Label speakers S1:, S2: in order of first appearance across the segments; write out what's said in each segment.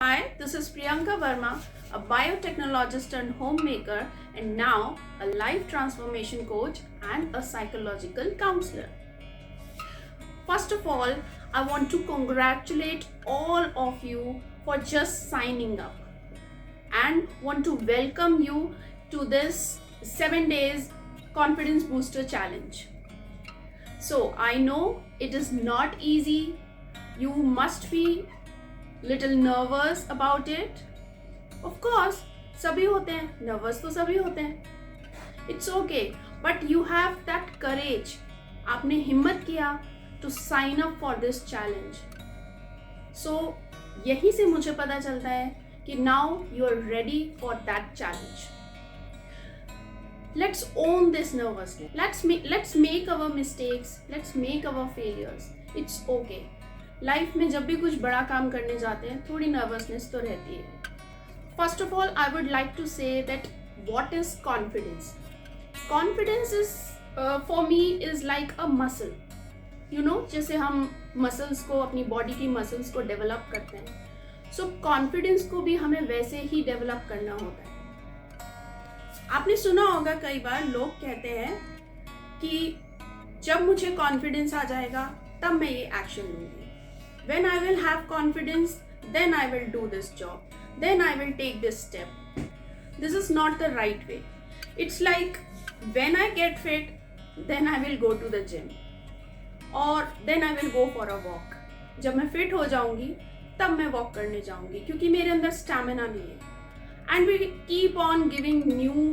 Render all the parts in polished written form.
S1: Hi, this is Priyanka Verma, a biotechnologist and homemaker, and now a life transformation coach and a psychological counselor. First of all, I want to congratulate all of you for just signing up and want to welcome you to this 7 days confidence booster challenge. So, I know it is not easy. You must be little nervous about it. Of course, सभी होते हैं, nervous तो सभी होते हैं. It's okay, but you have that courage. आपने हिम्मत किया to sign up for this challenge. So यहीं से मुझे पता चलता है कि now you are ready for that challenge. Let's own this nervousness. Let's make our mistakes. Let's make our failures. It's okay. Life में जब भी कुछ बड़ा काम करने जाते हैं थोड़ी नर्वसनेस तो रहती है. First of all I would like to say that what is confidence. Confidence is for me is like a muscle. You know, जैसे हम मसल्स को, अपनी बॉडी की मसल्स को डेवलप करते हैं, सो कॉन्फिडेंस को भी हमें वैसे ही डेवलप करना होता है. आपने सुना होगा कई बार लोग कहते हैं कि जब मुझे कॉन्फिडेंस आ जाएगा तब मैं ये एक्शन लूंगी. When I will have confidence, then I will do this job. Then I will take this step. This is not the right way. It's like when I get fit, then I will go to the gym. Or then I will go for a walk. जब मैं fit हो जाऊंगी तब मैं walk करने जाऊंगी क्योंकि मेरे अंदर stamina नहीं है. And we keep on giving new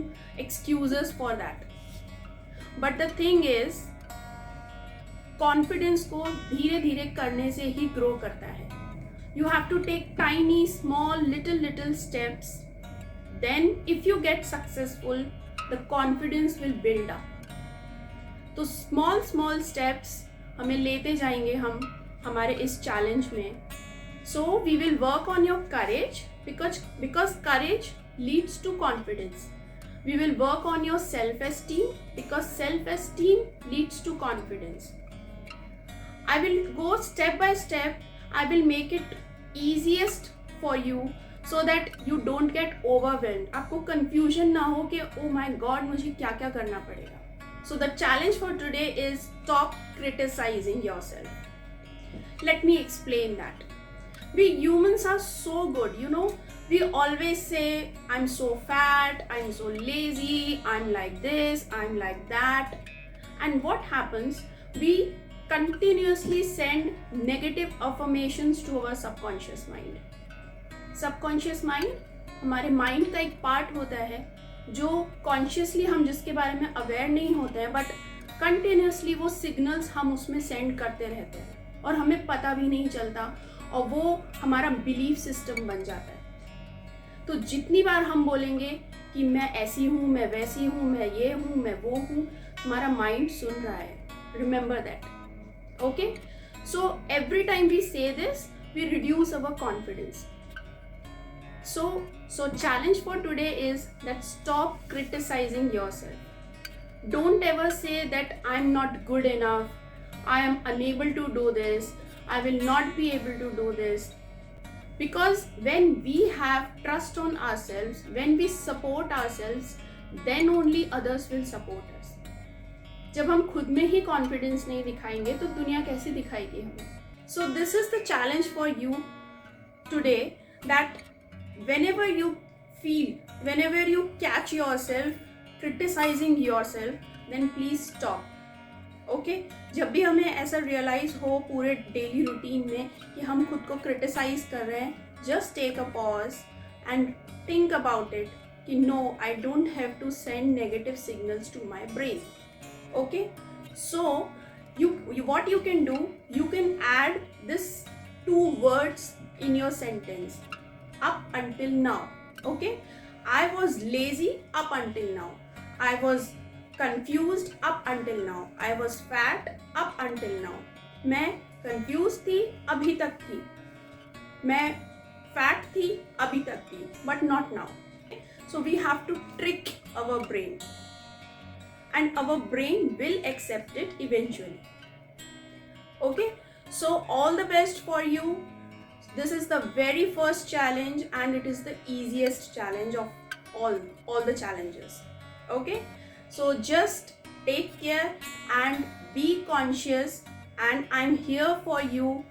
S1: excuses for that. But the thing is, confidence को धीरे धीरे करने से ही ग्रो करता है. You have to take tiny small little steps. Then if you get successful the confidence will build up. तो small steps हमें लेते जाएंगे हम हमारे इस चैलेंज में. So we will work on your courage because courage leads to confidence. We will work on your self-esteem because self-esteem leads to confidence. I will go step by step. I will make it easiest for you so that you don't get overwhelmed. आपको confusion ना हो कि oh my god मुझे क्या क्या करना पड़ेगा. So the challenge for today is stop criticizing yourself. Let me explain that. We humans are so good, you know. We always say I'm so fat, I'm so lazy, I'm like this, I'm like that. And what happens? We continuously send negative affirmations to our subconscious mind. Subconscious mind हमारे mind का एक part होता है जो consciously हम जिसके बारे में अवेयर नहीं होते हैं, बट कंटिन्यूसली वो सिग्नल्स हम उसमें सेंड करते रहते हैं और हमें पता भी नहीं चलता और वो हमारा बिलीफ सिस्टम बन जाता है. तो जितनी बार हम बोलेंगे कि मैं ऐसी हूँ, मैं वैसी हूँ, मैं ये हूँ, मैं वो हूँ, हमारा माइंड सुन रहा है. Remember that. Okay, so every time we say this, we reduce our confidence. So challenge for today is that stop criticizing yourself. Don't ever say that I'm not good enough, I am unable to do this, I will not be able to do this. Because when we have trust on ourselves, when we support ourselves, then only others will support us. जब हम खुद में ही confidence नहीं दिखाएंगे तो दुनिया कैसे दिखाएगी हमें. So this is the challenge for you today that whenever you feel, whenever you catch yourself criticizing yourself, then please stop. Okay, जब भी हमें ऐसा रियलाइज हो पूरे डेली रूटीन में कि हम खुद को क्रिटिसाइज कर रहे हैं, just take a pause and think about it कि no, I don't have to send negative signals to my brain. Okay, so you what you can do, you can add this 2 words in your sentence. Up until now. Okay, I was lazy up until now, I was confused up until now, I was fat up until now. मैं confused थी अभी तक थी, मैं fat थी अभी तक थी, but not now. So we have to trick our brain and our brain will accept it eventually. Okay, so all the best for you. This is the very first challenge and it is the easiest challenge of all the challenges. Okay, so just take care and be conscious, and I'm here for you,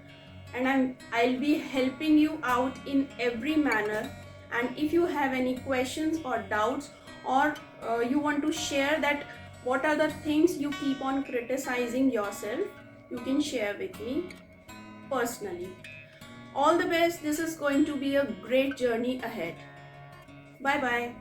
S1: and I'll be helping you out in every manner. And if you have any questions or doubts, or you want to share that what are the things you keep on criticizing yourself, you can share with me personally. All the best. This is going to be a great journey ahead. Bye bye.